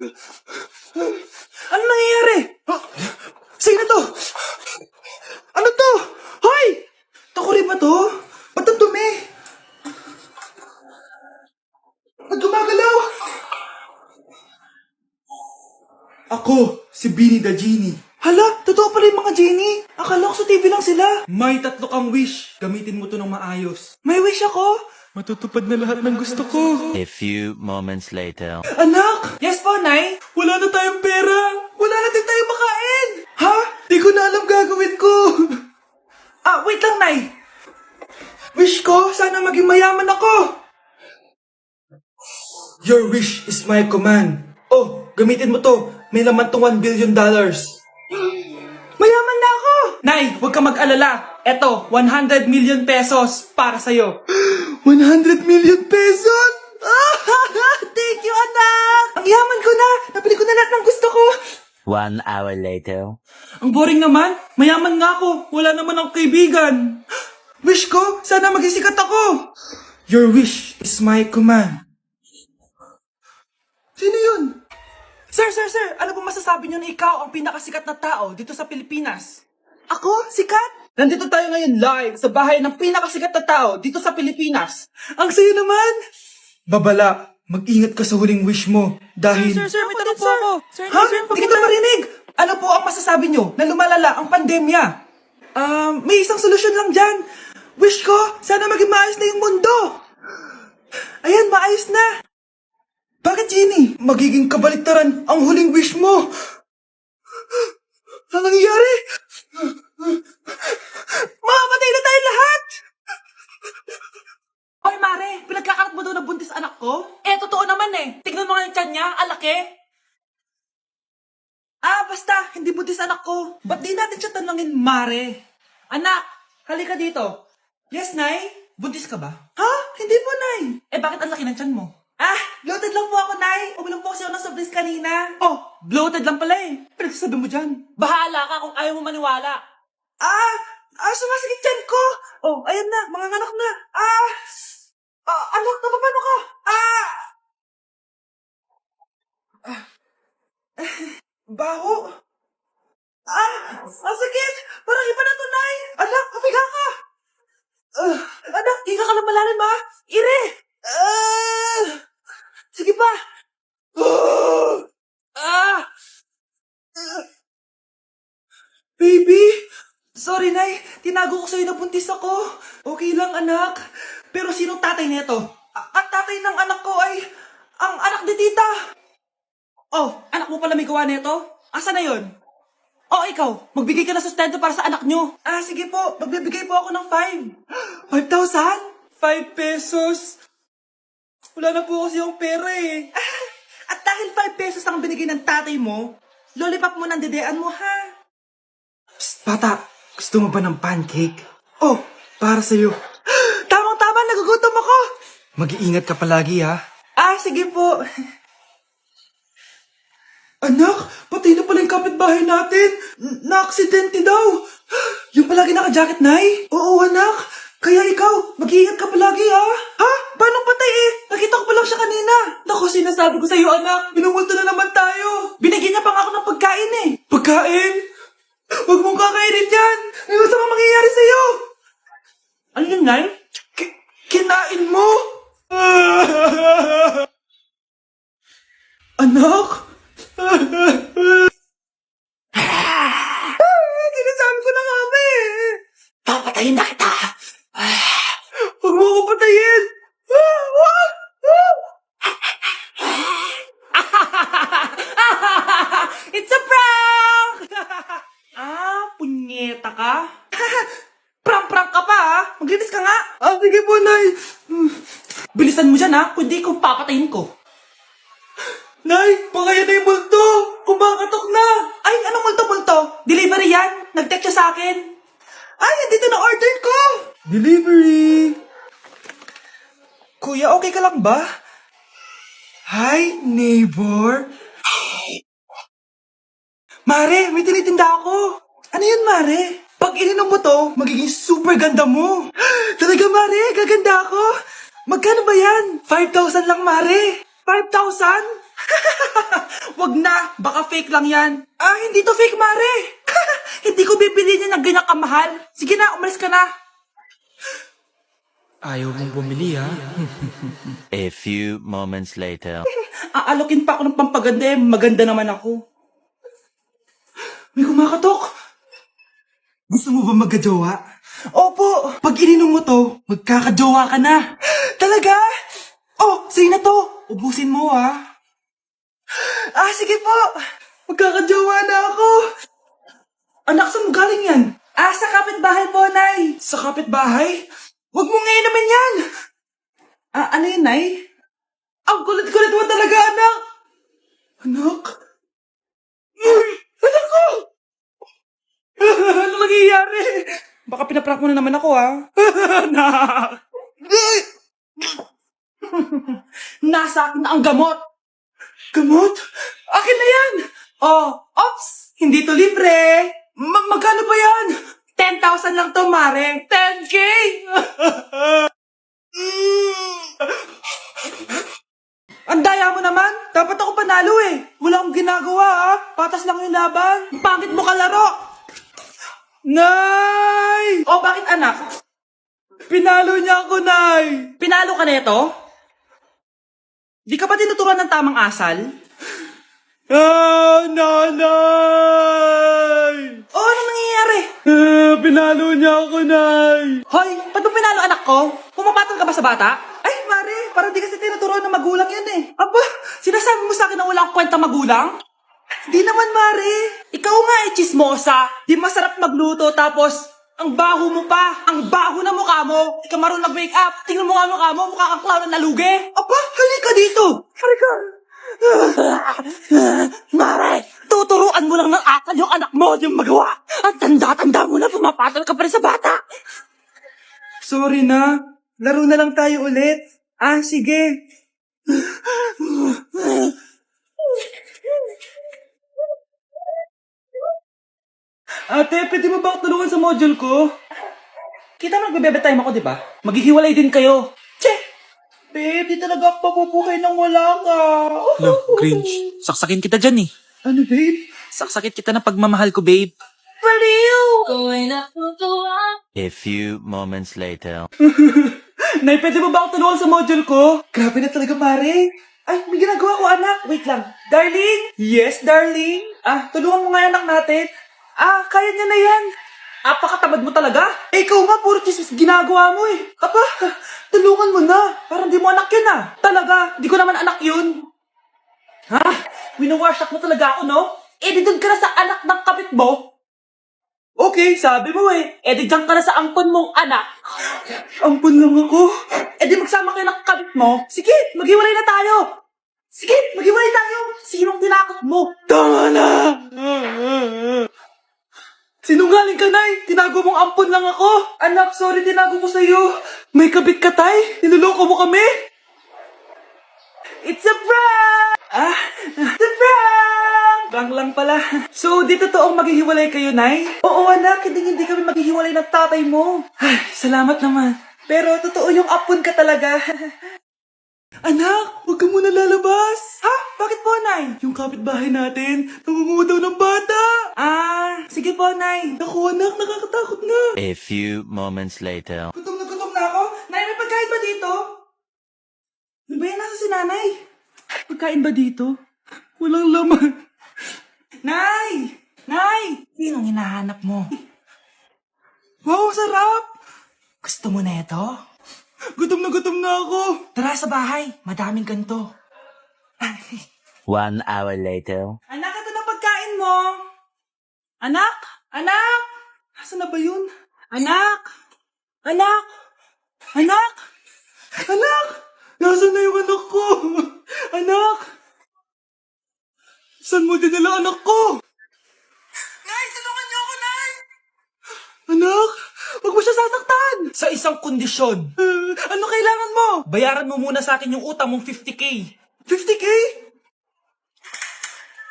Ano nangyayari? Sino to? Ano to? Hoy! Takuri ba to? Ba't ang dumi? Ba't gumagalaw? Ako, si Beanie the Genie. Hala, totoo pala yung mga genie. Akala ko sa TV lang sila. May 3 kang wish. Gamitin mo to ng maayos. May wish ako? Matutupad na lahat ng gusto ko. A few moments later. Anak! Yes po, Nay? Wala na tayong pera. Wala na din tayong makain. Ha? Di ko na alam gagawin ko. Wait lang, Nay. Wish ko, sana maging mayaman ako. Your wish is my command. Oh, gamitin mo to. May laman tong $1 billion. Mayaman na ako! Nay, huwag ka mag-alala. Eto, 100 million pesos para sa'yo. 100 million pesos? Thank you, anak! Ang yaman ko na! Nabili ko na lahat ng gusto ko. 1 hour later. Ang boring naman. Mayaman nga ako. Wala naman akong kaibigan. Wish ko, sana maging sikat ako. Your wish is my command. Sino yun? Sir! Ano po masasabi niyo na ikaw ang pinakasikat na tao dito sa Pilipinas? Ako? Sikat? Nandito tayo ngayon live sa bahay ng pinakasikat na tao dito sa Pilipinas. Ang sayo naman! Babala, mag-ingat ka sa huling wish mo dahil... Sir, may tanong po ako. Sir, Ha? Hindi kita marinig! Ano po ang masasabi niyo na lumalala ang pandemya? May isang solusyon lang dyan. Wish ko, sana maging maayos na yung mundo. Ayan, maayos na. Bakit, Genie? Magiging kabaliktaran ang huling wish mo. Ano nangyayari? Mamamatay na tayo lahat! Hoy, Mare, pinagkakarat mo daw na buntis anak ko? Totoo naman Tignan mo nga yung tiyan niya, alaki. Basta, hindi buntis anak ko. Ba't di natin siya tanongin, Mare? Anak, halika dito. Yes, Nay? Buntis ka ba? Ha? Hindi po, Nay. Bakit ang laki ng tiyan mo? Bloated lang po ako, Nay. Uminom po kasi ako ng soft drinks kanina. Oh, bloated lang pala Pinagsasabi mo dyan. Bahala ka kung ayaw mo maniwala. Sumasakit tiyan ko. Oh, ayan na, mga anak na. Anak, napapano ka? Baho. Masakit. Parang iba na to, Nay. Anak, papiga ka. Anak, higa ka lang malalim, ha? Ire. Sige pa. Baby, sorry, Nay. Tinago ko sa'yo na buntis ako. Okay lang, anak. Pero sinong tatay nito? Ang tatay ng anak ko ay ang anak ni tita. Oh, anak mo pala may gawa nito? Asa na yon? Oh, ikaw, magbigay ka na sustento para sa anak nyo. Sige po. Magbibigay po ako ng 5. 5,000? 5 pesos? Wala na po kasi yung pera At dahil 5 pesos ang binigay ng tatay mo, lollipop mo ng dedean mo, ha? Psst, bata. Gusto mo ba ng pancake? Oh, para sa'yo. Tamang-tama, nagugutom ako. Mag-iingat ka palagi, ha? Sige po. Anak, patay na pala yung kapitbahay natin. Na-aksidente daw. Yung palagi naka-jacket, Nay? Oo, anak. Kaya ikaw, mag-iingat ka palagi, ha? Ha? Paano patay Nakita ko pa lang siya kanina. Naku, sinasabi ko sa'yo, anak. Binumulto na naman tayo. Binigyan niya pa nga ako ng pagkain Pagkain? Huwag mong kakainin yan. May masama mangyayari sa'yo. Ano yun, Nay? Kinain mo? Anak? Sinasabi ko na nga papatayin na kita. Huwag mo akong patayin. Wag! It's a prank! Punyeta ka? Prank ka pa, ha? Maglinis ka nga. Sige po, Nay. Bilisan mo dyan, ha? Kundi kung papatayin ko. Nay, pakaya na yung multo. Kumakatok na. Ay, anong multo-multo? Delivery yan. Nag-text siya sa akin. Ay, nandito na order ko. Delivery. Kuya, okay ka lang ba? Hi, neighbor. Mare, may tinitinda ako. Ano yun, Mare? Pag ininom mo to, magiging super ganda mo. Talaga, Mare, gaganda ako. Magkano ba yan? 5,000 lang, Mare. 5,000? Wag na, baka fake lang yan. Ah, hindi to fake, Mare. Hindi ko bibili niya ng ganyan kamahal. Sige na, umalis ka na. Ayaw mong bumili, ha? A few moments later. Aalokin pa ako ng pampaganda eh. Maganda naman ako. May kumakatok. Gusto mo ba magkajowa? Opo. Pag ininom mo to, magkakajowa ka na. Talaga? Oh, sa'yo na to. Ubusin mo ah. Ah, sige po. Magkakajowa na ako. Anak, saan mo galing yan? Ah, sa kapitbahay po, Nay. Sa kapitbahay? Huwag mo ngayon naman yan. Ah, ano yun, Nay? Ang kulit-kulit mo talaga, anak. Anak? Anak ko! Ano nangyayari? Baka pinaprank mo na naman ako, ha? Anak! Nasa akin na ang gamot. Gamot? Akin na yan! Oh, ops! Hindi to libre! Magkano ba yan? 10,000 lang to, Mare. 10K! Ang daya mo naman. Dapat ako panalo eh. Wala akong ginagawa ha. Patas lang yung laban. Pangit mo kalaro. Nay! Oh, bakit anak? Pinalo niya ako, Nay. Pinalo ka neto? Di ka ba tinuturuan ng tamang asal? Ah, nanay! Oh, ano nangyayari? Pinalo niya ako, Nay. Hoy, ba't mo pinalo anak ko? Pumapatol ka ba sa bata? Ay, Mare, parang di kasi tinuturuan ng magulang yan eh. Aba, sinasabi mo sa akin na wala akong kwenta magulang? Di naman, Mare. Ikaw nga eh, chismosa. Di masarap magluto tapos ang baho mo pa. Ang baho na mukha mo. Di ka marunong mag-wake up. Tingnan mo nga mukha mo, mukha kang clown na nalugi. Aba, halika dito. Halika. Mare, tuturuan mo lang ng akal yung anak mo yung magawa. Ang tanda-tanda mo na, pumapatol ka pa rin sa bata. Sorry na. Laro na lang tayo ulit. Ah, sige. Ate, pwede mo ba tulungan sa module ko? Kita mo nagbe-bebe time ako, di ba? Maghihiwalay din kayo. Che! Babe, di talaga ako papupuhay nang wala ka. No, cringe. Saksakin kita dyan, eh. Ano, babe? Saksakin kita ng pagmamahal ko, babe. Baliw! A few moments later. Nay, pwede mo ba ako tulungan sa module ko? Grabe na talaga, Mare. Ay, may ginagawa ko, anak. Wait lang. Darling? Yes, darling? Ah, tulungan mo nga yung anak natin. Ah, kaya niya na yan. Apakatamad mo talaga. Eh, ikaw nga, puro chismis ginagawa mo eh. Aba, tulungan mo na. Parang di mo anak yun ah. Talaga, di ko naman anak yun. Ha? Winawasak mo talaga ako, no? Eh, di doon ka na sa anak ng kapit mo. Okay, sabi mo eh. Eh, di dyan ka na sa ampon mong anak. Ampon lang ako. Eh, di magsama kayo ng kapit mo. Sige, maghiwalay na tayo. Sige, maghiwalay tayo. Sinong tinakot mo? Tama na. Sinungaling ka, Nay. Tinago mong ampon lang ako. Anak, sorry, tinago ko sa'yo. May kabit ka, Tay. Niloloko mo kami. It's a prank! Ah, it's a prank! Prank lang pala. So, di totoong maghihiwalay kayo, Nay? Oo, anak. Hindi kami maghihiwalay ng tatay mo. Ay, salamat naman. Pero totoo yung ampon ka talaga. Anak, huwag ka muna lalabas. Ha? Bakit po, Nay? Yung kapitbahay natin, nangungudaw ng bata. Ah, sige po, Nay. Naku, anak, nakakatakot na. A few moments later. Gutom na ako. Nay, may pagkain ba dito? Ano ba yan? Nasa si Nanay? Pagkain ba dito? Walang laman. Nay! Nay! Sinong hinahanap mo? Wow, sarap! Gusto mo na ito? Gutom na ako. Tara sa bahay. Madaming ganito. 1 hour later. Anak, ito na pagkain mo. Anak? Anak? Asan na ba yun? Anak? Anak? Anak? Anak? Nasaan na yung anak ko? Anak? Saan mo dinala anak ko? Nay, tulungan niyo ako, Nay! Anak, huwag mo siya sasaktan! Sa isang kondisyon. Ano kailangan mo? Bayaran mo muna sa akin yung utang mong 50K. 50K?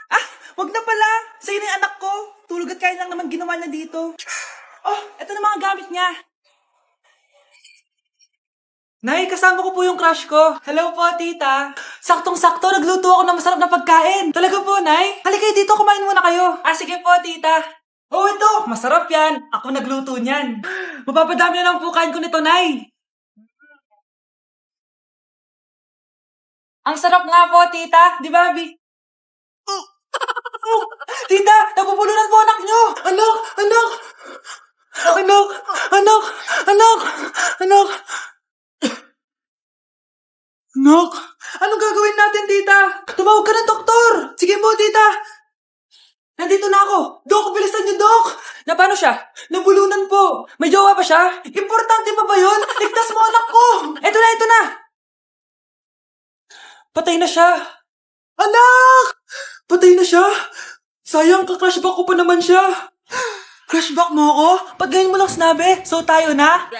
Ah, wag na pala. Sa'yo na yung anak ko. Tulog at kain lang naman ginawa niya dito. Oh, eto na mga gamit niya. Nay, kasama ko po yung crush ko. Hello po, tita. Saktong-sakto, nagluto ako ng masarap na pagkain. Talaga po, Nay? Halika dito, kumain muna kayo. Ah, sige po, tita. Oh, ito, masarap yan. Ako nagluto niyan. Mapapadami na lang po kain ko nito, Nay. Ang sarap nga po, tita. Di ba, Abi? Tita, nabubulunan po anak nyo. Anak, anak. Anak, anak, anak, anak. Anak, anong gagawin natin, tita? Tumawag ka ng doktor. Sige po, tita. Nandito na ako. Dok, bilisan niyo, Dok. Na paano siya? Nabulunan po. May jowa ba siya? Importante pa ba yun? Ligtas mo anak ko. Ito na, ito na. Patay na siya. Anak! Patay na siya. Sayang, ka-crushback ko pa naman siya. Crushback mo ako? Pag ngayon mo lang sinabi, so tayo na?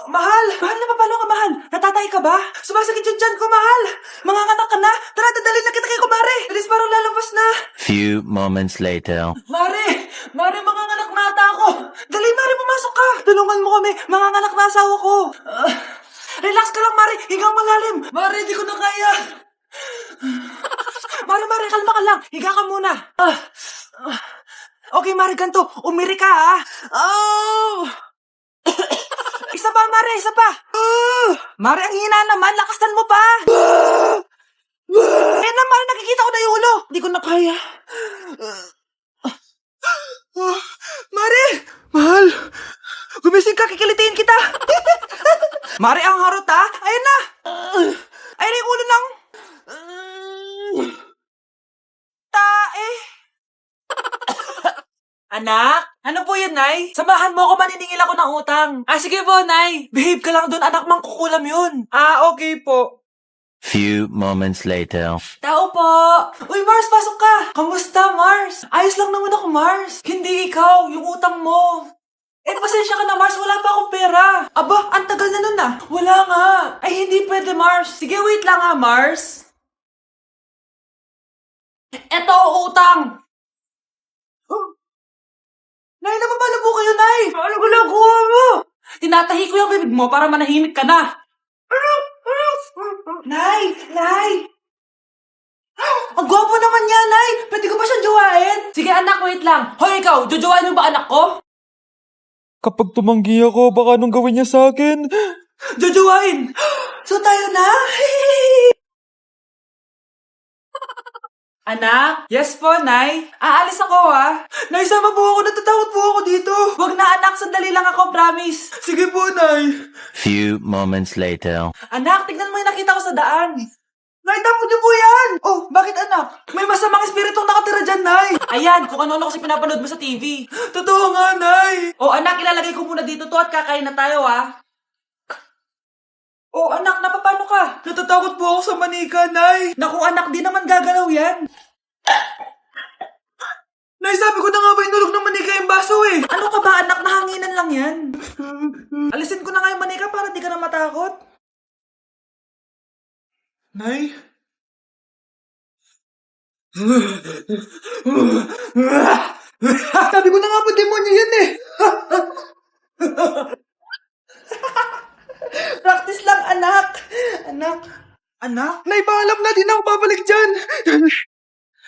Mahal! Mahal na paano ka, mahal? Natatay ka ba? Sumasakit yung tiyan ko, mahal! Manganganak ka na? Tara, dadalhin na kita kay kumare! Bilis parang lalabas na! Few moments later. Mare! Mare, manganganak na ata ako! Dali, Mare, pumasok ka! Tulungan mo kami! Manganganak na asawa ko! Relax ka lang, Mare! Higang malalim! Mare, di ko na kaya! Mare, kalma ka lang! Higa ka muna! Okay, Mare, ganito. Umiri ka, ha? Oh! Isa pa, Mare, isa pa! Mare, ang hina naman. Lakasan mo pa! Eh na, Mare, nakikita ko na yung ulo. Di ko na kaya. Mare! Mahal! Gumising ka, kikilitiin kita! Mare, ang harot, ha? Ayun na! Ayun na yung ulo ng... Tae! Anak? Ano po yun, Nay? Samahan mo ako, maniningil ako ng utang. Ah, sige po, Nay. Behave ka lang doon, anak, mangkukulam yun. Ah, okay po. Few moments later. Tao po! Uy, Mars, pasok ka! Kamusta, Mars? Ayos lang naman ako, Mars. Hindi ikaw, yung utang mo. Eh, pasensya ka na, Mars. Wala pa akong pera. Aba, ang tagal na nun ah. Wala nga. Ay, hindi pwede, Mars. Sige, wait lang ha, Mars. Eto, utang. Nay, napapalo po kayo, Nay. Ano ginagawa mo? Tinatahi ko yung bibig mo para manahimik ka na. Nay! Ang gwapo naman niya, Nay! Pwede ko ba siyang jowain? Sige, anak, wait lang. Hoy, ikaw, jojowain mo ba anak ko? Kapag tumanggi ako, baka anong gawin niya sa akin? Jojowain! So tayo na? Anak? Yes po, Nay. Aalis ako, ha? Nay, sama po ako. Natatakot po ako dito. Wag na, anak. Sandali lang ako, promise. Sige po, Nay. Few moments later. Anak, tignan mo yung nakita ko sa daan. Nay, tamo niyo po yan! Oh, bakit anak? May masamang espiritong nakatira dyan, Nay! Ayan, kung ano-ano kasi pinapanood mo sa TV. Totoo nga, Nay! Oh, anak, ilalagay ko muna dito to at kakain na tayo, ha? Oh, anak, napapano ka? Natatakot po ako sa manika, Nay! Naku, anak, di naman gagalaw yan! Nay, sabi ko na nga ba inulog ng manika yung baso eh! Ano ka ba, anak? Nahanginan lang yan! Alisin ko na nga yung manika para di ka na matakot. Nay? Sabi ko na nga po, demonyo yan eh! Practice lang, anak! Anak? Nay, paalam na, di na ako babalik dyan!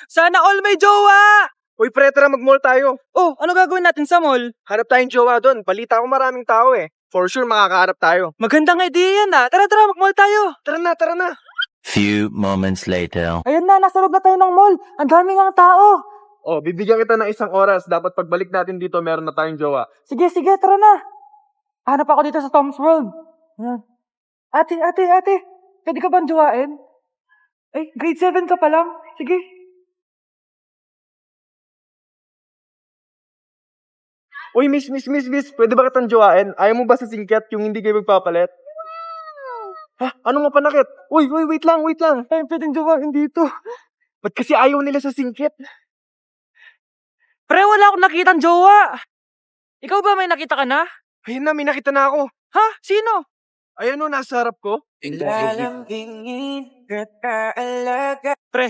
Sana all may jowa! Uy, pre, tara mag-mall tayo. Oh, ano gagawin natin sa mall? Hanap tayong jowa doon. Balita ko maraming tao eh. For sure, makakaharap tayo. Magandang idea yan ah. Tara, mag-mall tayo. Tara na. Few moments later. Ayan na, nasa loob na tayo ng mall. Ang daming ang tao. Oh, bibigyan kita ng 1 oras. Dapat pagbalik natin dito, meron na tayong jowa. Sige, tara na. Hanap ako dito sa Tom's World. Ayan. Ate. Pwede ka bang jowain? Ay, grade 7 ka pa lang. Sige. Uy, miss. Pwede ba kitang jowain? Ayaw mo ba sa singkat yung hindi kayo magpapalit? Ha? Ano mo panakit? Uy, wait lang. Ay, pwedeng jowain dito. Ba't kasi ayaw nila sa singkit? Pre, wala akong nakitang jowa. Ikaw ba may nakita ka na? Ayun na, may nakita na ako. Ha? Sino? Ayun o, nasa harap ko. Pre,